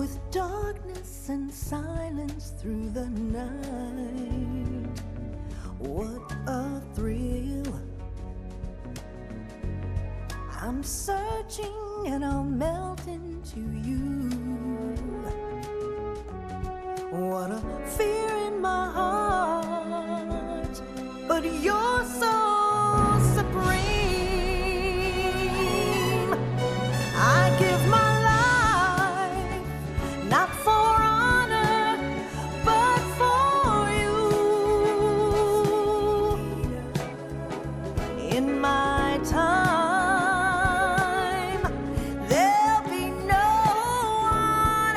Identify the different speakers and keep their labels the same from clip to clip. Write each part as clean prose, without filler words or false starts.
Speaker 1: with darkness and silence through the night. What a thrill. I'm searching and I'll melt into you. What a fear in my heart, but you're so supreme. I give my life, not for honor, but for you. In my time, there'll be no one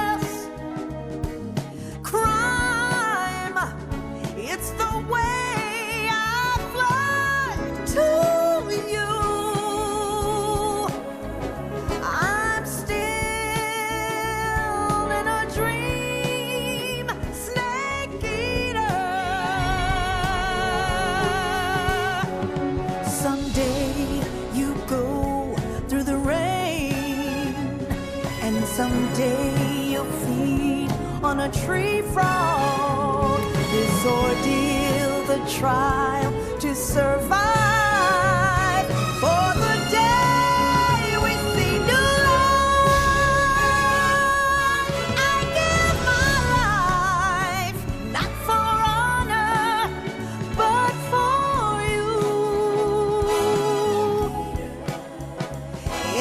Speaker 1: else. Crime, it's the way I fly to you. I'm still in a dream, snake eater. Someday you go through the rain, and someday you'll feed on a tree frog. This ordeal, the trial to survive, for the day we see new life. I give my life, not for honor, but for you.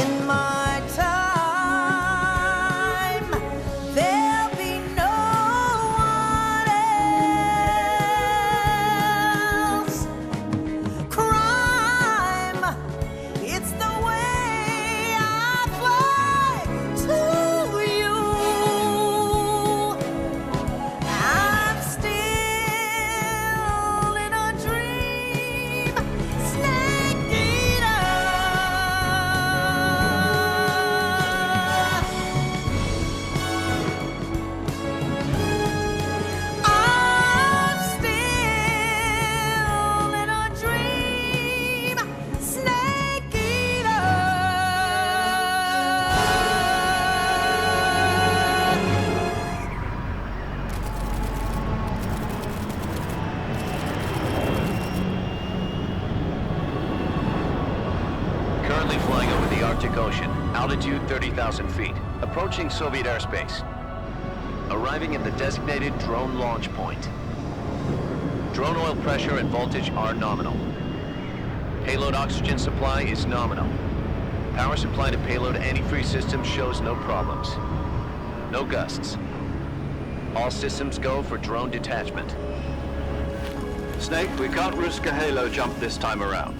Speaker 1: In my time, there'll be no one else. Crime, it's the way I fly to you. I'm still in a dream, snake eater. I'm still in a dream, snake eater.
Speaker 2: Currently flying over the Arctic Ocean, altitude 30,000 feet, approaching Soviet airspace. Arriving at the designated drone launch point. Drone oil pressure and voltage are nominal. Payload oxygen supply is nominal. Power supply to payload antifreeze system shows no problems. No gusts. All systems go for drone detachment.
Speaker 3: Snake, we can't risk a halo jump this time around.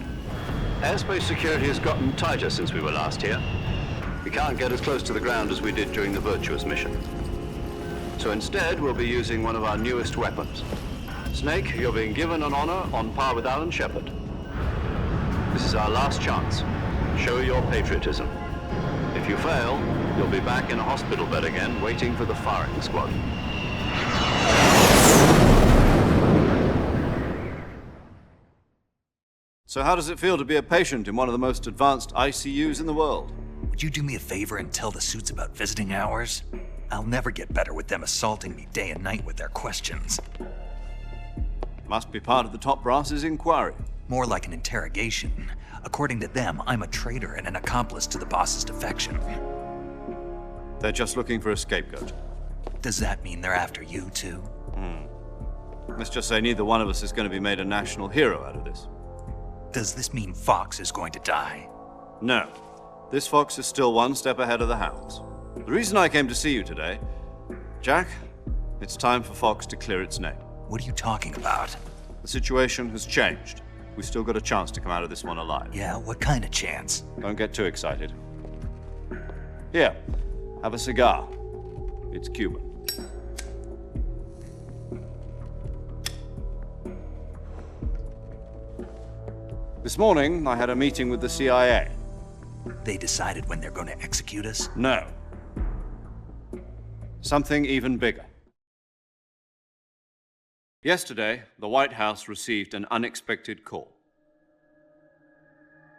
Speaker 3: Airspace security has gotten tighter since we were last here. We can't get as close to the ground as we did during the Virtuous mission. So instead, we'll be using one of our newest weapons. Snake, you're being given an honor on par with Alan Shepard. This is our last chance. Show your patriotism. If you fail, you'll be back in a hospital bed again, waiting for the firing squad.
Speaker 4: So how does it feel to be a patient in one of the most advanced ICUs in the world?
Speaker 5: Would you do me a favor and tell the suits about visiting hours? I'll never get better with them assaulting me day and night with their questions.
Speaker 4: Must be part of the top brass's inquiry.
Speaker 5: More like an interrogation. According to them, I'm a traitor and an accomplice to the boss's defection.
Speaker 4: They're just looking for a scapegoat.
Speaker 5: Does that mean they're after you, too?
Speaker 4: Let's just say neither one of us is going to be made a national hero out of this.
Speaker 5: Does this mean Fox is going to die?
Speaker 4: No. This fox is still one step ahead of the hounds. The reason I came to see you today, Jack, it's time for Fox to clear its name.
Speaker 5: What are you talking about?
Speaker 4: The situation has changed. We've still got a chance to come out of this one alive.
Speaker 5: Yeah, what kind of chance?
Speaker 4: Don't get too excited. Here, have a cigar. It's Cuban. This morning, I had a meeting with the CIA.
Speaker 5: They decided when they're going to execute us?
Speaker 4: No. Something even bigger. Yesterday, the White House received an unexpected call.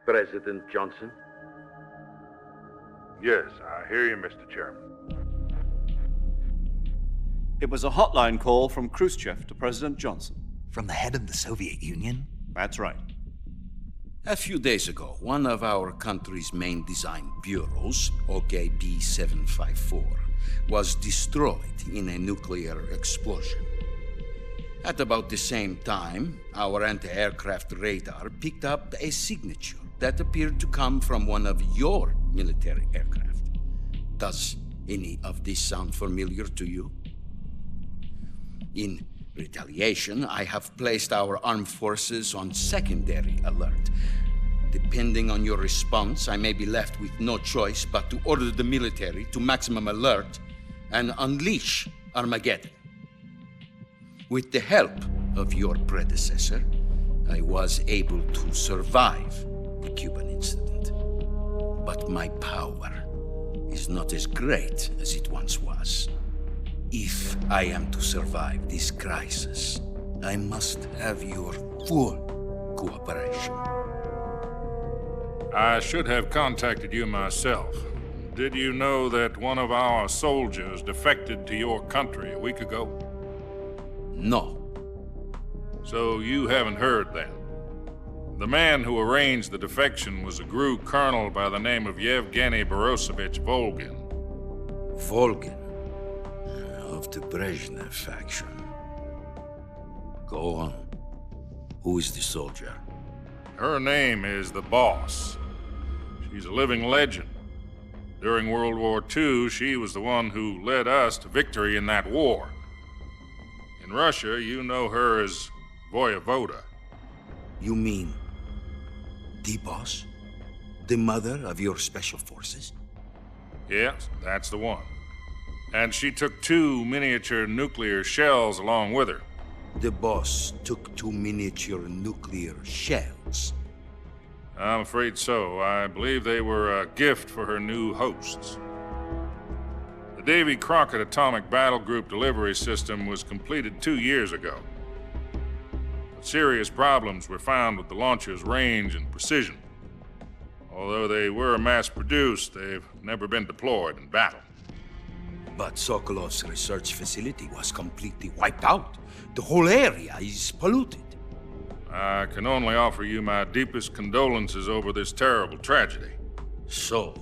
Speaker 6: President Johnson, Yes, I hear you, Mr. Chairman.
Speaker 4: It was a hotline call from Khrushchev to President Johnson.
Speaker 5: From the head of the Soviet Union?
Speaker 4: That's right.
Speaker 7: A few days ago, one of our country's main design bureaus, OKB 754, was destroyed in a nuclear explosion. At about the same time, our anti-aircraft radar picked up a signature that appeared to come from one of your military aircraft. Does any of this sound familiar to you? In retaliation, I have placed our armed forces on secondary alert. Depending on your response, I may be left with no choice but to order the military to maximum alert and unleash Armageddon. With the help of your predecessor, I was able to survive the Cuban incident. But my power is not as great as it once was. If I am to survive this crisis, I must have your full cooperation.
Speaker 6: I should have contacted you myself. Did you know that one of our soldiers defected to your country a week ago?
Speaker 7: No.
Speaker 6: So you haven't heard then. The man who arranged the defection was a GRU colonel by the name of Yevgeny Borosovich Volgin.
Speaker 7: Volgin, of the Brezhnev faction. Go on. Who is the soldier?
Speaker 6: Her name is the Boss. She's a living legend. During World War II, she was the one who led us to victory in that war. In Russia, you know her as Voyevoda.
Speaker 7: You mean the boss? The mother of your special forces?
Speaker 6: Yes, that's the one. And she took 2 miniature nuclear shells along with her.
Speaker 7: The boss took 2 miniature nuclear shells.
Speaker 6: I'm afraid so. I believe they were a gift for her new hosts. The Davy Crockett Atomic Battle Group delivery system was completed 2 years ago. But serious problems were found with the launcher's range and precision. Although they were mass-produced, they've never been deployed in battle.
Speaker 7: But Sokolov's research facility was completely wiped out. The whole area is polluted.
Speaker 6: I can only offer you my deepest condolences over this terrible tragedy.
Speaker 7: So,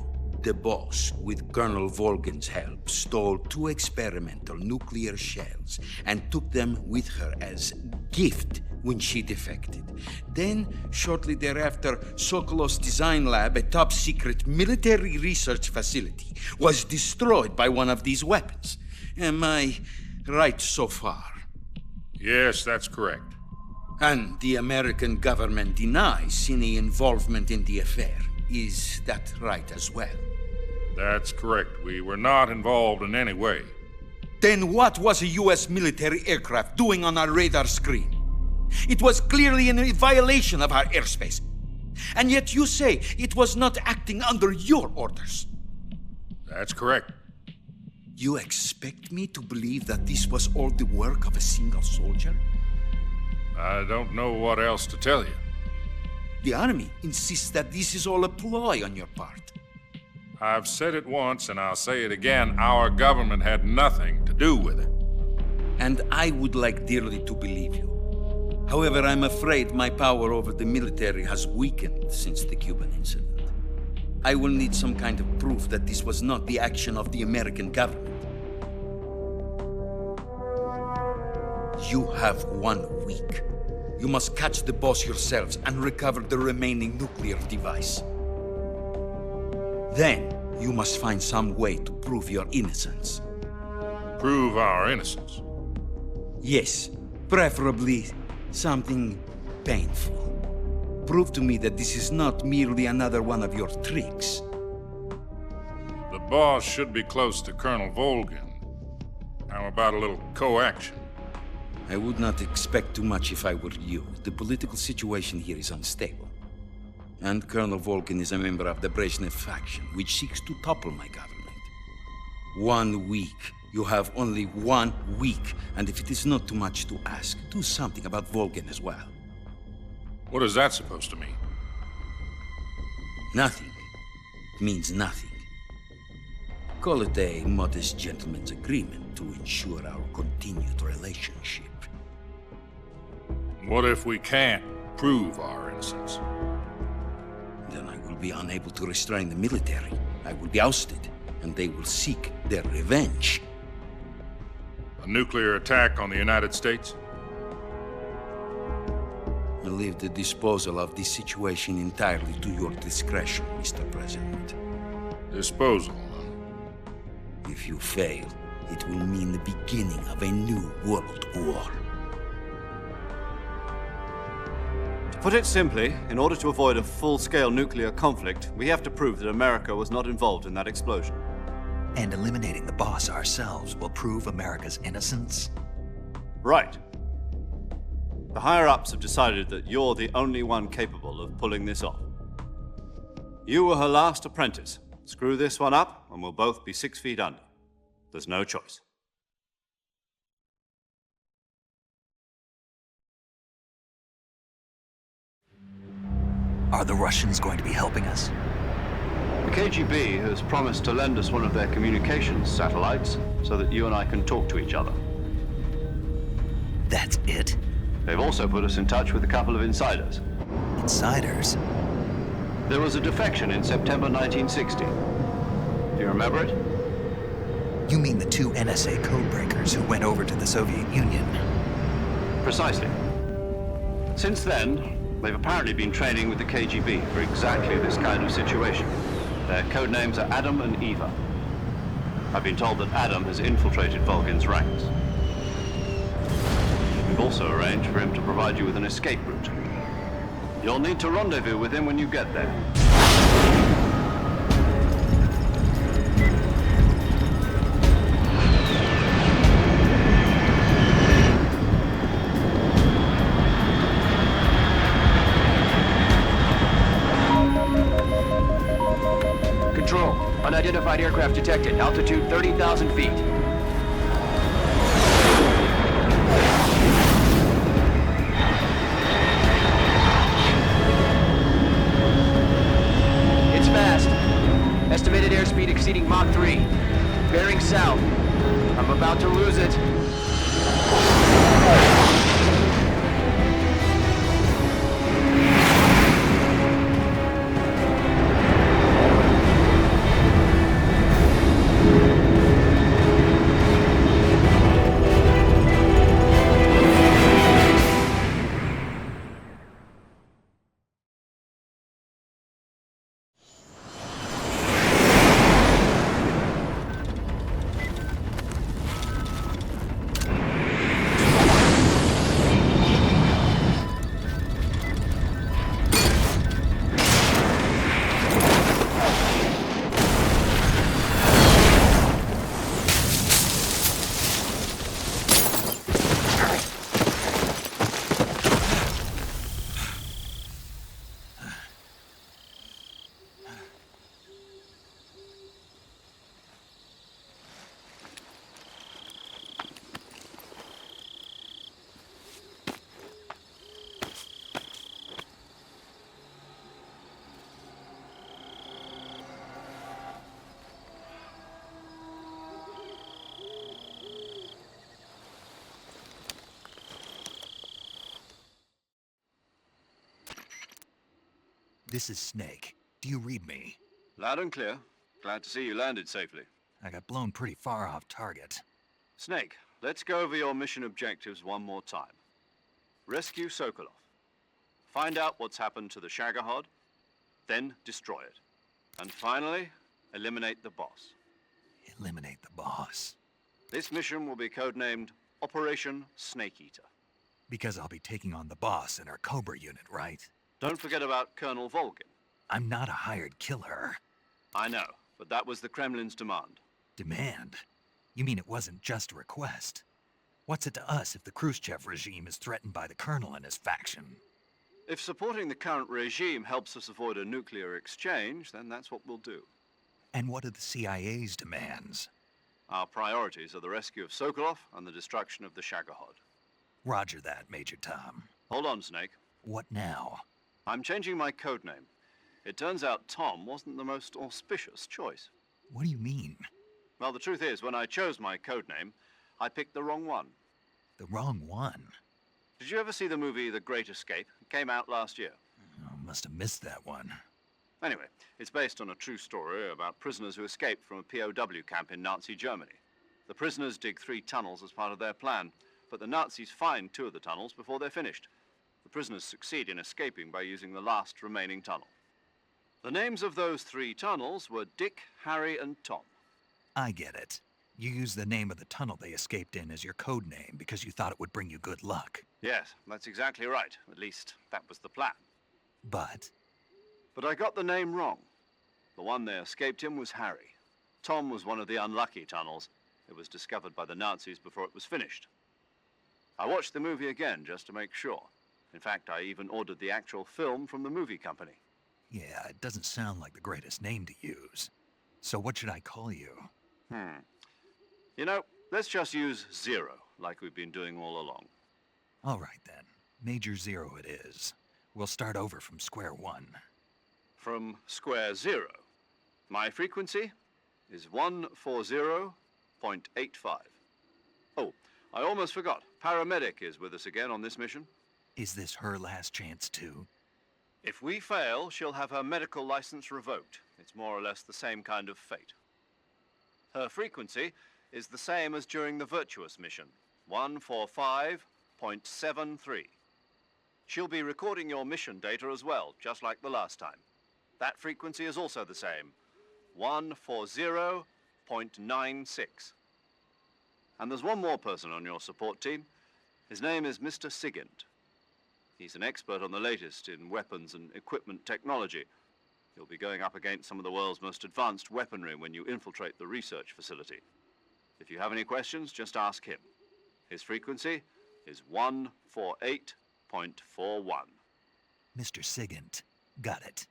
Speaker 7: the boss, with Colonel Volgin's help, stole 2 experimental nuclear shells and took them with her as gift when she defected. Then, shortly thereafter, Sokolov's design lab, a top-secret military research facility, was destroyed by one of these weapons. Am I right so far?
Speaker 6: Yes, that's correct.
Speaker 7: And the American government denies any involvement in the affair. Is that right as well?
Speaker 6: That's correct. We were not involved in any way.
Speaker 7: Then what was a U.S. military aircraft doing on our radar screen? It was clearly in violation of our airspace. And yet you say it was not acting under your orders.
Speaker 6: That's correct.
Speaker 7: You expect me to believe that this was all the work of a single soldier?
Speaker 6: I don't know what else to tell you.
Speaker 7: The army insists that this is all a ploy on your part.
Speaker 6: I've said it once and I'll say it again. Our government had nothing to do with it.
Speaker 7: And I would like dearly to believe you. However, I'm afraid my power over the military has weakened since the Cuban incident. I will need some kind of proof that this was not the action of the American government. You have 1 week. You must catch the boss yourselves and recover the remaining nuclear device. Then, you must find some way to prove your innocence.
Speaker 6: Prove our innocence?
Speaker 7: Yes, preferably something painful. Prove to me that this is not merely another one of your tricks.
Speaker 6: The boss should be close to Colonel Volgin. How about a little co-action?
Speaker 7: I would not expect too much if I were you. The political situation here is unstable. And Colonel Volgin is a member of the Brezhnev faction, which seeks to topple my government. 1 week. You have only 1 week. And if it is not too much to ask, do something about Volgin as well.
Speaker 6: What is that supposed to mean?
Speaker 7: Nothing. It means nothing. Call it a modest gentleman's agreement to ensure our continued relationship.
Speaker 6: What if we can't prove our innocence?
Speaker 7: Then I will be unable to restrain the military. I will be ousted, and they will seek their revenge.
Speaker 6: A nuclear attack on the United States?
Speaker 7: I leave the disposal of this situation entirely to your discretion, Mr. President.
Speaker 6: Disposal, huh?
Speaker 7: If you fail, it will mean the beginning of a new world war.
Speaker 4: To put it simply, in order to avoid a full-scale nuclear conflict, we have to prove that America was not involved in that explosion.
Speaker 5: And eliminating the boss ourselves will prove America's innocence?
Speaker 4: Right. The higher-ups have decided that you're the only one capable of pulling this off. You were her last apprentice. Screw this one up, and we'll both be 6 feet under. There's no choice.
Speaker 5: Are the Russians going to be helping us?
Speaker 3: The KGB has promised to lend us one of their communications satellites so that you and I can talk to each other.
Speaker 5: That's it?
Speaker 3: They've also put us in touch with a couple of insiders.
Speaker 5: Insiders?
Speaker 3: There was a defection in September 1960. Do you remember it?
Speaker 5: You mean the 2 NSA codebreakers who went over to the Soviet Union?
Speaker 3: Precisely. Since then, they've apparently been training with the KGB for exactly this kind of situation. Their code names are Adam and Eva. I've been told that Adam has infiltrated Volgin's ranks. We've also arranged for him to provide you with an escape route. You'll need to rendezvous with him when you get there.
Speaker 2: Control, unidentified aircraft detected. Altitude 30,000 feet. It's fast. Estimated airspeed exceeding Mach 3. Bearing south. I'm about to lose it.
Speaker 5: This is Snake. Do you read me?
Speaker 4: Loud and clear. Glad to see you landed safely.
Speaker 5: I got blown pretty far off target.
Speaker 4: Snake, let's go over your mission objectives one more time. Rescue Sokolov. Find out what's happened to the Shagohod, then destroy it. And finally, eliminate the boss.
Speaker 5: Eliminate the boss.
Speaker 4: This mission will be codenamed Operation Snake Eater.
Speaker 5: Because I'll be taking on the boss in our Cobra unit, right?
Speaker 4: Don't forget about Colonel Volgin.
Speaker 5: I'm not a hired killer.
Speaker 4: I know, but that was the Kremlin's demand.
Speaker 5: Demand? You mean it wasn't just a request? What's it to us if the Khrushchev regime is threatened by the Colonel and his faction?
Speaker 4: If supporting the current regime helps us avoid a nuclear exchange, then that's what we'll do.
Speaker 5: And what are the CIA's demands?
Speaker 4: Our priorities are the rescue of Sokolov and the destruction of the Shagohod.
Speaker 5: Roger that, Major Tom.
Speaker 4: Hold on, Snake.
Speaker 5: What now?
Speaker 4: I'm changing my codename. It turns out Tom wasn't the most auspicious choice.
Speaker 5: What do you mean?
Speaker 4: Well, the truth is, when I chose my code name, I picked the wrong one.
Speaker 5: The wrong one.
Speaker 4: Did you ever see the movie The Great Escape? It came out last year.
Speaker 5: Oh, must have missed that one.
Speaker 4: Anyway, it's based on a true story about prisoners who escaped from a POW camp in Nazi Germany. The prisoners dig 3 tunnels as part of their plan, but the Nazis find 2 of the tunnels before they're finished. The prisoners succeed in escaping by using the last remaining tunnel. The names of those 3 tunnels were Dick, Harry, and Tom.
Speaker 5: I get it. You used the name of the tunnel they escaped in as your code name because you thought it would bring you good luck.
Speaker 4: Yes, that's exactly right. At least, that was the plan.
Speaker 5: But
Speaker 4: But I got the name wrong. The one they escaped in was Harry. Tom was one of the unlucky tunnels. It was discovered by the Nazis before it was finished. I watched the movie again just to make sure. In fact, I even ordered the actual film from the movie company.
Speaker 5: yeah, it doesn't sound like the greatest name to use. So what should I call you?
Speaker 4: You know, let's just use Zero, like we've been doing all along.
Speaker 5: All right then. Major Zero it is. We'll start over from square one.
Speaker 4: From square 0. My frequency is 140.85. Oh, I almost forgot. Paramedic is with us again on this mission.
Speaker 5: Is this her last chance too?
Speaker 4: If we fail, she'll have her medical license revoked. It's more or less the same kind of fate. Her frequency is the same as during the Virtuous mission, 145.73. She'll be recording your mission data as well, just like the last time. That frequency is also the same, 140.96. And there's one more person on your support team. His name is Mr. Sigint. He's an expert on the latest in weapons and equipment technology. You'll be going up against some of the world's most advanced weaponry when you infiltrate the research facility. If you have any questions, just ask him. His frequency is 148.41.
Speaker 5: Mr. Sigint. Got it.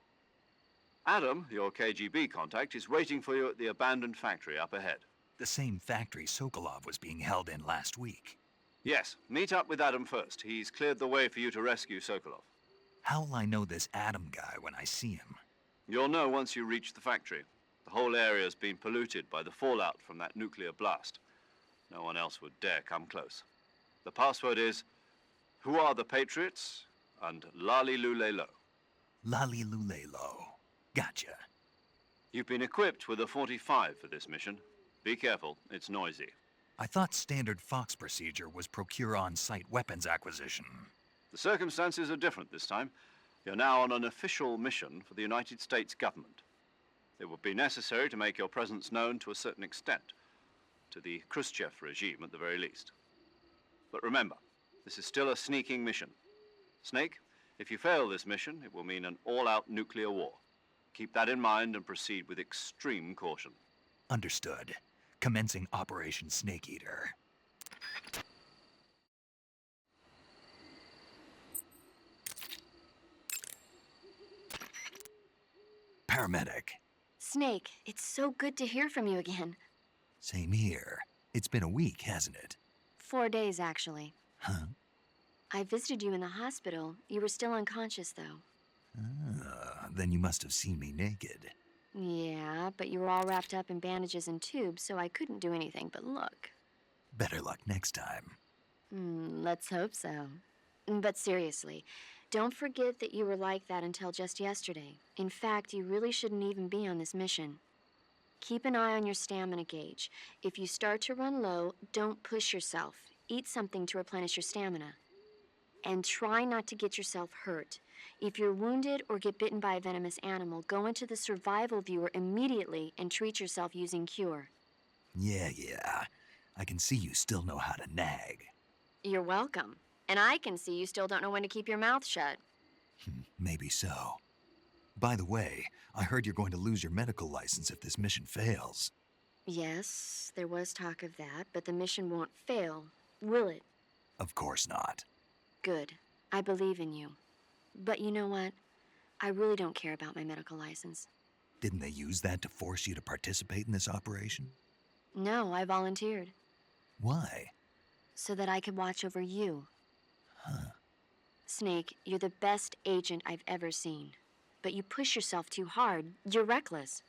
Speaker 4: Adam, your KGB contact, is waiting for you at the abandoned factory up ahead.
Speaker 5: The same factory Sokolov was being held in last week.
Speaker 4: Yes, meet up with Adam first. He's cleared the way for you to rescue Sokolov.
Speaker 5: How'll I know this Adam guy when I see him?
Speaker 4: You'll know once you reach the factory. The whole area's been polluted by the fallout from that nuclear blast. No one else would dare come close. The password is, "Who are the Patriots?" and "Lali Lulelo."
Speaker 5: Lali Lulelo. Gotcha.
Speaker 4: You've been equipped with a 45 for this mission. Be careful, it's noisy.
Speaker 5: I thought standard Fox procedure was procure on-site weapons acquisition.
Speaker 4: The circumstances are different this time. You're now on an official mission for the United States government. It would be necessary to make your presence known to a certain extent, to the Khrushchev regime at the very least. But remember, this is still a sneaking mission. Snake, if you fail this mission, it will mean an all-out nuclear war. Keep that in mind and proceed with extreme caution.
Speaker 5: Understood. Commencing Operation Snake Eater. Paramedic.
Speaker 8: Snake, it's so good to hear from you again.
Speaker 5: Same here. It's been a week, hasn't it?
Speaker 8: 4 days, actually.
Speaker 5: Huh?
Speaker 8: I visited you in the hospital. You were still unconscious, though.
Speaker 5: Then you must have seen me naked.
Speaker 8: Yeah, but you were all wrapped up in bandages and tubes, so I couldn't do anything but look.
Speaker 5: Better luck next time.
Speaker 8: Let's hope so. But seriously, don't forget that you were like that until just yesterday. In fact, you really shouldn't even be on this mission. Keep an eye on your stamina gauge. If you start to run low, don't push yourself. Eat something to replenish your stamina. And try not to get yourself hurt. If you're wounded or get bitten by a venomous animal, go into the survival viewer immediately and treat yourself using Cure.
Speaker 5: Yeah. I can see you still know how to nag.
Speaker 8: You're welcome. And I can see you still don't know when to keep your mouth shut.
Speaker 5: Maybe so. By the way, I heard you're going to lose your medical license if this mission fails.
Speaker 8: Yes, there was talk of that, but the mission won't fail, will it?
Speaker 5: Of course not.
Speaker 8: Good. I believe in you. But you know what? I really don't care about my medical license.
Speaker 5: Didn't they use that to force you to participate in this operation?
Speaker 8: No, I volunteered.
Speaker 5: Why?
Speaker 8: So that I could watch over you.
Speaker 5: Huh.
Speaker 8: Snake, you're the best agent I've ever seen. But you push yourself too hard. You're reckless.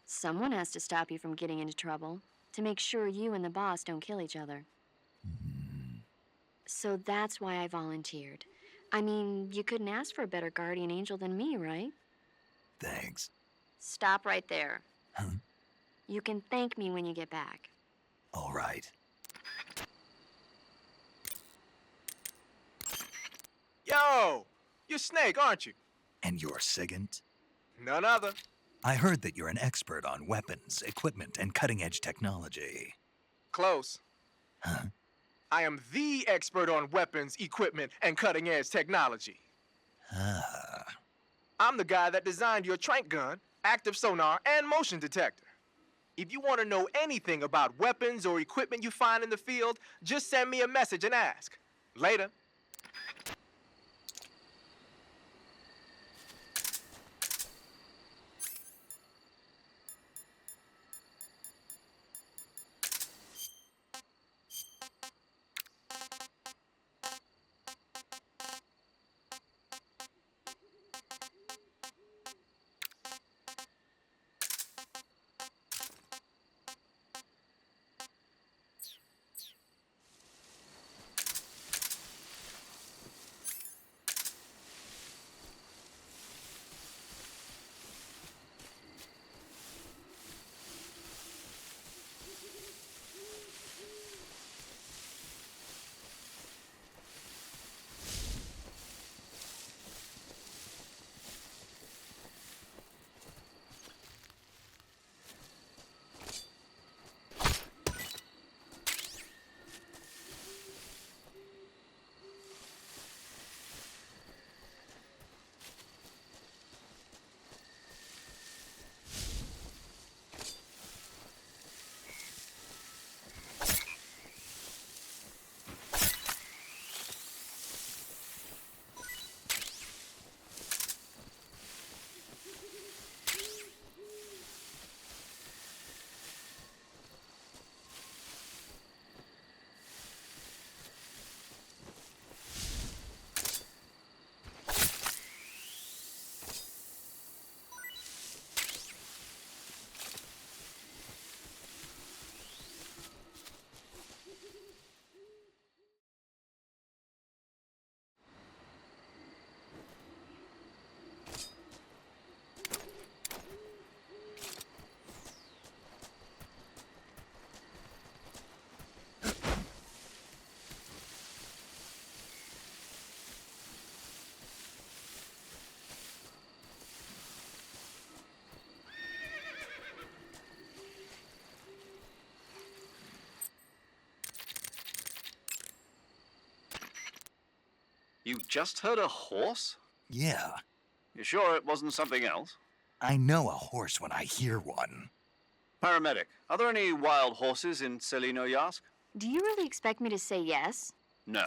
Speaker 8: Someone has to stop you from getting into trouble. to make sure you and the boss don't kill each other. So that's why I volunteered. I mean, you couldn't ask for a better guardian angel than me, right?
Speaker 5: Thanks.
Speaker 8: Stop right there.
Speaker 5: Huh?
Speaker 8: You can thank me when you get back.
Speaker 5: All right.
Speaker 9: Yo! You're Snake, aren't you?
Speaker 5: And you're Sigint?
Speaker 9: None other.
Speaker 5: I heard that you're an expert on weapons, equipment, and cutting-edge technology.
Speaker 9: Close.
Speaker 5: Huh?
Speaker 9: I am the expert on weapons, equipment, and cutting-edge technology.
Speaker 5: Ah.
Speaker 9: I'm the guy that designed your trank gun, active sonar, and motion detector. If you want to know anything about weapons or equipment you find in the field, just send me a message and ask. Later.
Speaker 4: You just heard a horse?
Speaker 5: Yeah,
Speaker 4: You sure it wasn't something else?
Speaker 5: I know a horse when I hear one.
Speaker 4: Paramedic, are there any wild horses in Selino Yask?
Speaker 8: Do you really expect me to say yes?
Speaker 4: No.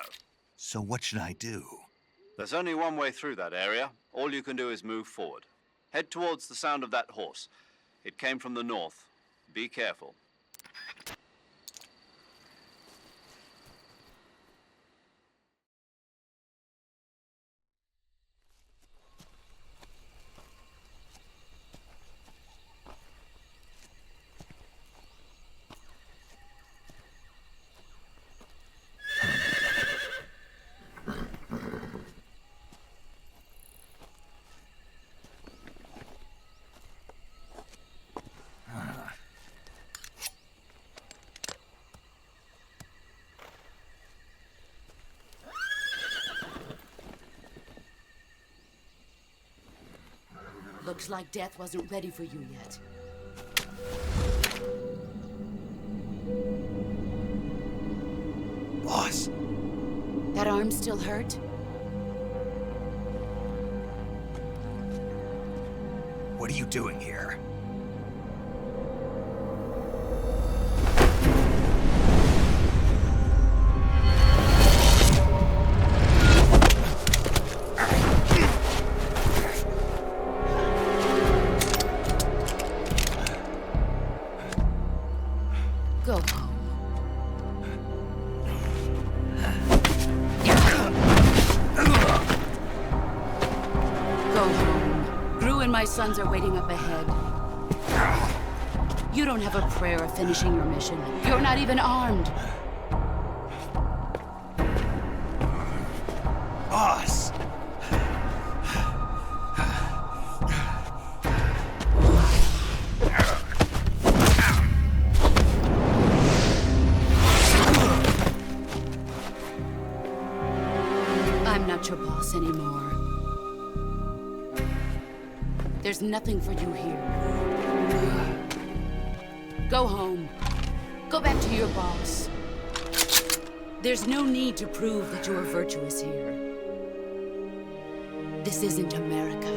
Speaker 5: So what should I do?
Speaker 4: There's only one way through that area. All you can do is move forward. Head towards the sound of that horse. It came from the north. Be careful.
Speaker 10: Looks like death wasn't ready for you yet.
Speaker 5: Boss.
Speaker 10: That arm still hurt?
Speaker 5: What are you doing here?
Speaker 10: Go home. Go home. Gru and my sons are waiting up ahead. You don't have a prayer of finishing your mission. You're not even armed.
Speaker 5: Boss!
Speaker 10: I'm not your boss anymore. There's nothing for you here. Go home. Go back to your boss. There's no need to prove that you are virtuous here. This isn't America.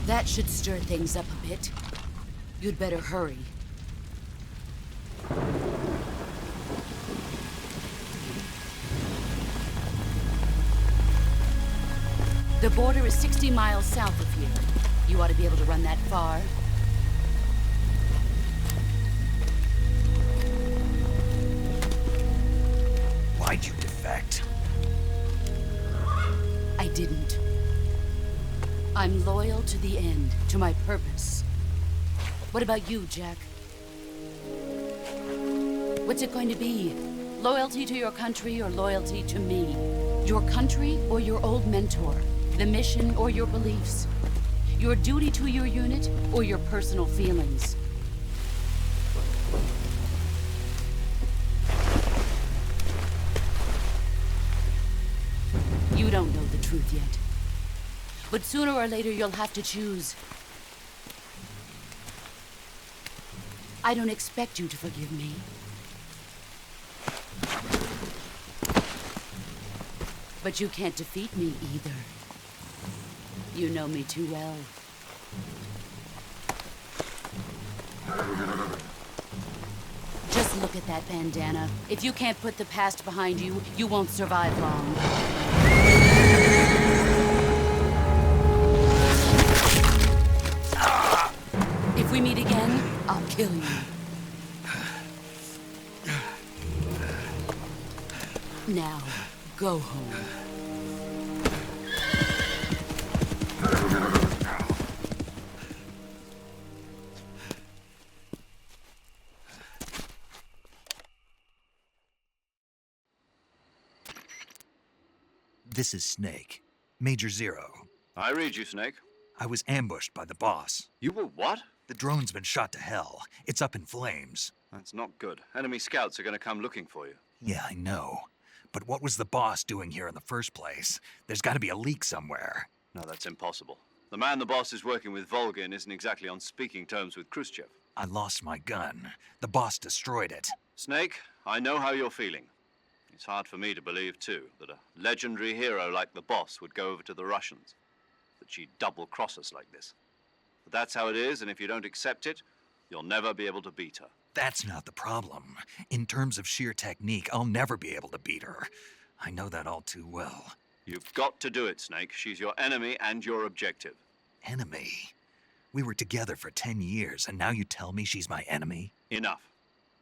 Speaker 10: That should stir things up a bit. You'd better hurry. The border is 60 miles south of here. You ought to be able to run that far.
Speaker 5: Why'd you defect?
Speaker 10: I didn't. I'm loyal to the end, to my purpose. What about you, Jack? What's it going to be? Loyalty to your country or loyalty to me? Your country or your old mentor? The mission or your beliefs? Your duty to your unit or your personal feelings? You don't know the truth yet. But sooner or later you'll have to choose. I don't expect you to forgive me. But you can't defeat me either. You know me too well. Just look at that bandana. If you can't put the past behind you, you won't survive long. If we meet again, I'll kill you. Now, go home.
Speaker 5: This is Snake. Major Zero.
Speaker 4: I read you, Snake.
Speaker 5: I was ambushed by the boss.
Speaker 4: You were what?
Speaker 5: The drone's been shot to hell. It's up in flames.
Speaker 4: That's not good. Enemy scouts are going to come looking for you.
Speaker 5: Yeah, I know. But what was the boss doing here in the first place? There's got to be a leak somewhere.
Speaker 4: No, that's impossible. The man the boss is working with, Volgin, isn't exactly on speaking terms with Khrushchev.
Speaker 5: I lost my gun. The boss destroyed it.
Speaker 4: Snake, I know how you're feeling. It's hard for me to believe, too, that a legendary hero like the boss would go over to the Russians. That she'd double-cross us like this. But that's how it is, and if you don't accept it, you'll never be able to beat her.
Speaker 5: That's not the problem. In terms of sheer technique, I'll never be able to beat her. I know that all too well.
Speaker 4: You've got to do it, Snake. She's your enemy and your objective.
Speaker 5: Enemy? We were together for 10 years, and now you tell me she's my enemy?
Speaker 4: Enough.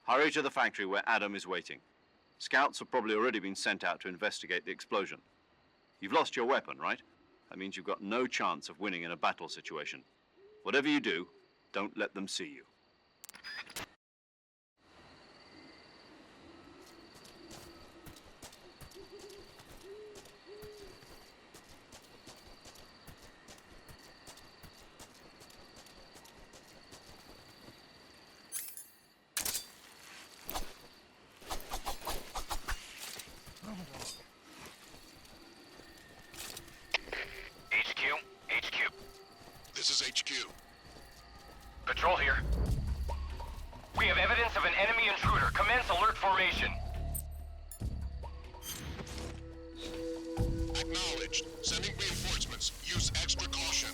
Speaker 4: Hurry to the factory where Adam is waiting. Scouts have probably already been sent out to investigate the explosion. You've lost your weapon, right? That means you've got no chance of winning in a battle situation. Whatever you do, don't let them see you.
Speaker 11: HQ.
Speaker 12: This is HQ.
Speaker 11: Patrol here. We have evidence of an enemy intruder. Commence alert formation.
Speaker 12: Acknowledged. Sending reinforcements. Use extra caution.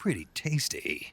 Speaker 5: pretty tasty.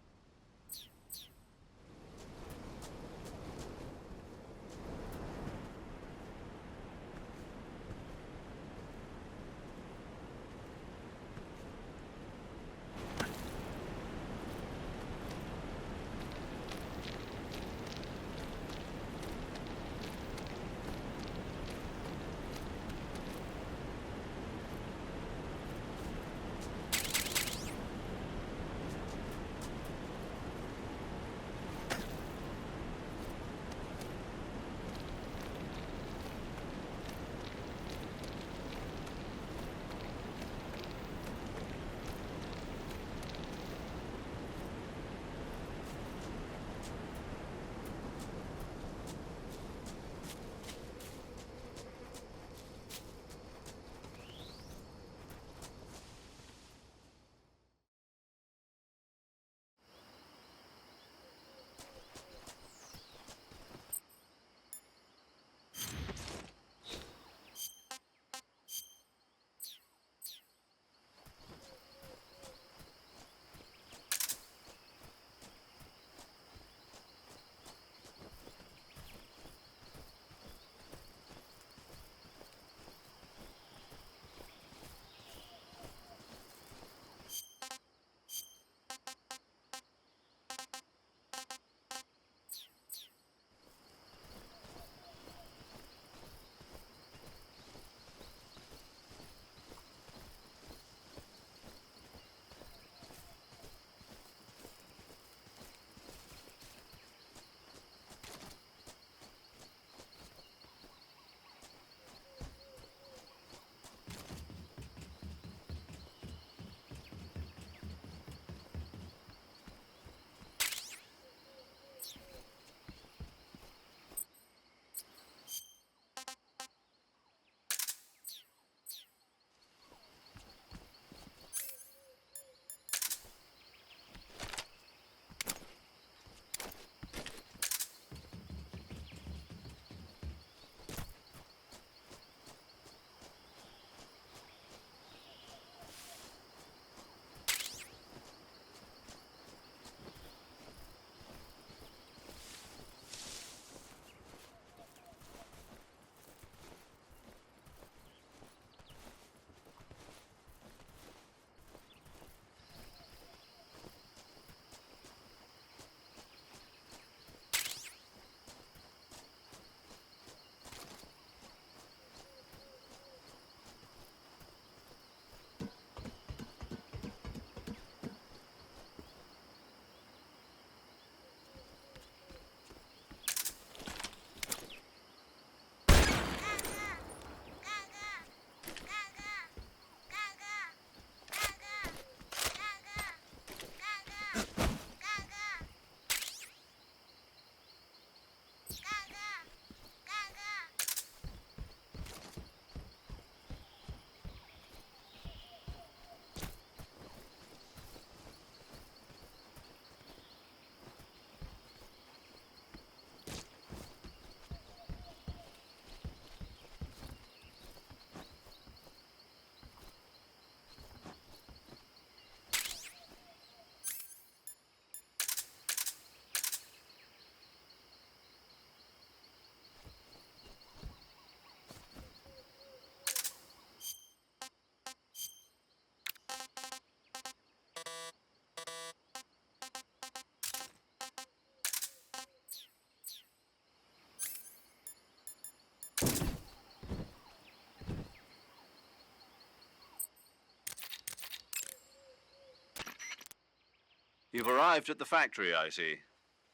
Speaker 4: You've arrived at the factory, I see.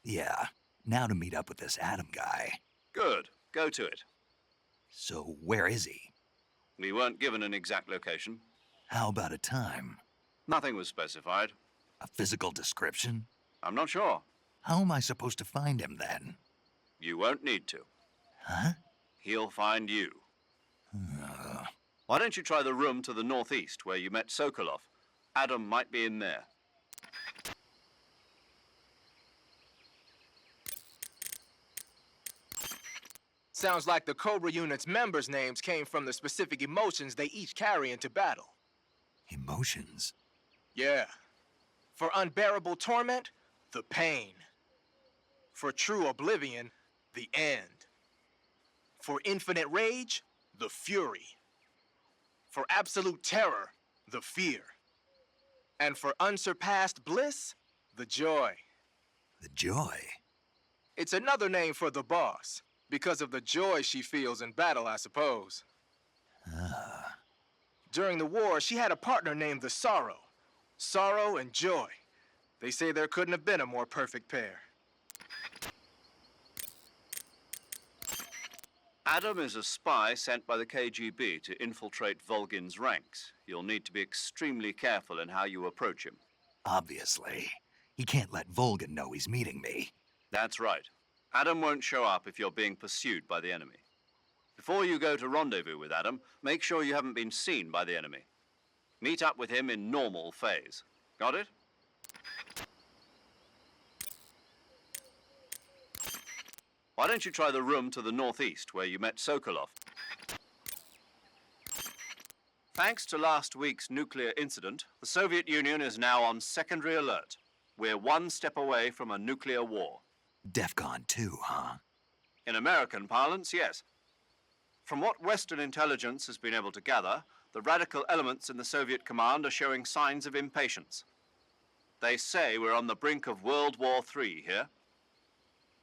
Speaker 5: Yeah, now to meet up with this Adam guy.
Speaker 4: Good. Go to it.
Speaker 5: So where is he?
Speaker 4: We weren't given an exact location.
Speaker 5: How about a time?
Speaker 4: Nothing was specified.
Speaker 5: A physical description?
Speaker 4: I'm not sure.
Speaker 5: How am I supposed to find him then?
Speaker 4: You won't need to.
Speaker 5: Huh?
Speaker 4: He'll find you. Why don't you try the room to the northeast where you met Sokolov? Adam might be in there.
Speaker 9: Sounds like the Cobra unit's members' names came from the specific emotions they each carry into battle.
Speaker 5: Emotions?
Speaker 9: Yeah. For unbearable torment, the pain. For true oblivion, the end. For infinite rage, the fury. For absolute terror, the fear. And for unsurpassed bliss, the joy.
Speaker 5: The joy?
Speaker 9: It's another name for the boss, because of the joy she feels in battle, I suppose.
Speaker 5: Ah.
Speaker 9: During the war, she had a partner named the Sorrow. Sorrow and joy. They say there couldn't have been a more perfect pair.
Speaker 4: Adam is a spy sent by the KGB to infiltrate Volgin's ranks. You'll need to be extremely careful in how you approach him.
Speaker 5: Obviously. He can't let Volgin know he's meeting me.
Speaker 4: That's right. Adam won't show up if you're being pursued by the enemy. Before you go to rendezvous with Adam, make sure you haven't been seen by the enemy. Meet up with him in normal phase. Got it? Why don't you try the room to the northeast where you met Sokolov? Thanks to last week's nuclear incident, the Soviet Union is now on secondary alert. We're one step away from a nuclear war.
Speaker 5: DEFCON 2, huh?
Speaker 4: In American parlance, yes. From what Western intelligence has been able to gather, the radical elements in the Soviet command are showing signs of impatience. They say we're on the brink of World War III here.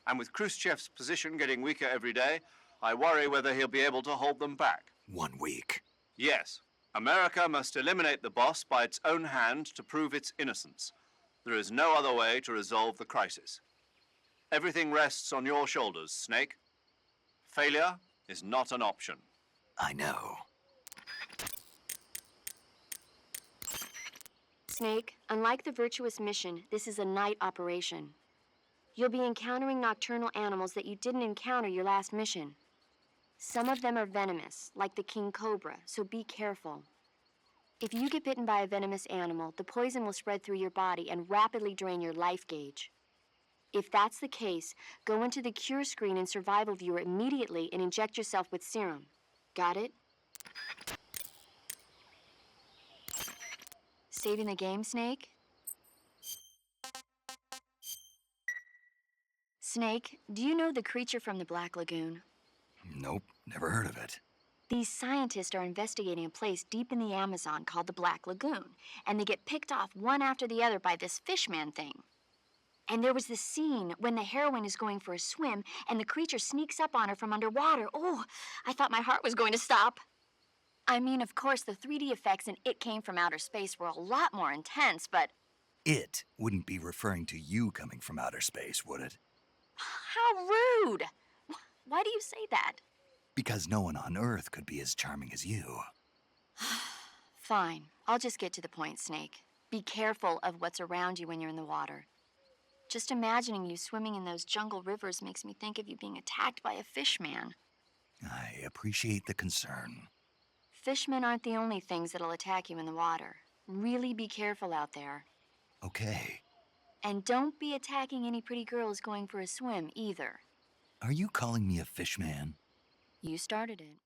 Speaker 4: And with Khrushchev's position getting weaker every day, I worry whether he'll be able to hold them back.
Speaker 5: 1 week.
Speaker 4: Yes. America must eliminate the boss by its own hand to prove its innocence. There is no other way to resolve the crisis. Everything rests on your shoulders, Snake. Failure is not an option.
Speaker 5: I know.
Speaker 8: Snake, unlike the Virtuous mission, this is a night operation. You'll be encountering nocturnal animals that you didn't encounter your last mission. Some of them are venomous, like the king cobra, so be careful. If you get bitten by a venomous animal, the poison will spread through your body and rapidly drain your life gauge. If that's the case, go into the cure screen and survival viewer immediately and inject yourself with serum. Got it? Saving the game, Snake? Snake, do you know the creature from the Black Lagoon?
Speaker 5: Nope, never heard of it.
Speaker 8: These scientists are investigating a place deep in the Amazon called the Black Lagoon, and they get picked off one after the other by this fishman thing. And there was this scene when the heroine is going for a swim, and the creature sneaks up on her from underwater. Oh, I thought my heart was going to stop. I mean, of course, the 3D effects in It Came from Outer Space were a lot more intense, but...
Speaker 5: It wouldn't be referring to you coming from outer space, would it?
Speaker 8: How rude! Why do you say that?
Speaker 5: Because no one on Earth could be as charming as you.
Speaker 8: Fine. I'll just get to the point, Snake. Be careful of what's around you when you're in the water. Just imagining you swimming in those jungle rivers makes me think of you being attacked by a fishman.
Speaker 5: I appreciate the concern.
Speaker 8: Fishmen aren't the only things that'll attack you in the water. Really be careful out there.
Speaker 5: Okay.
Speaker 8: And don't be attacking any pretty girls going for a swim, either.
Speaker 5: Are you calling me a fishman?
Speaker 8: You started it.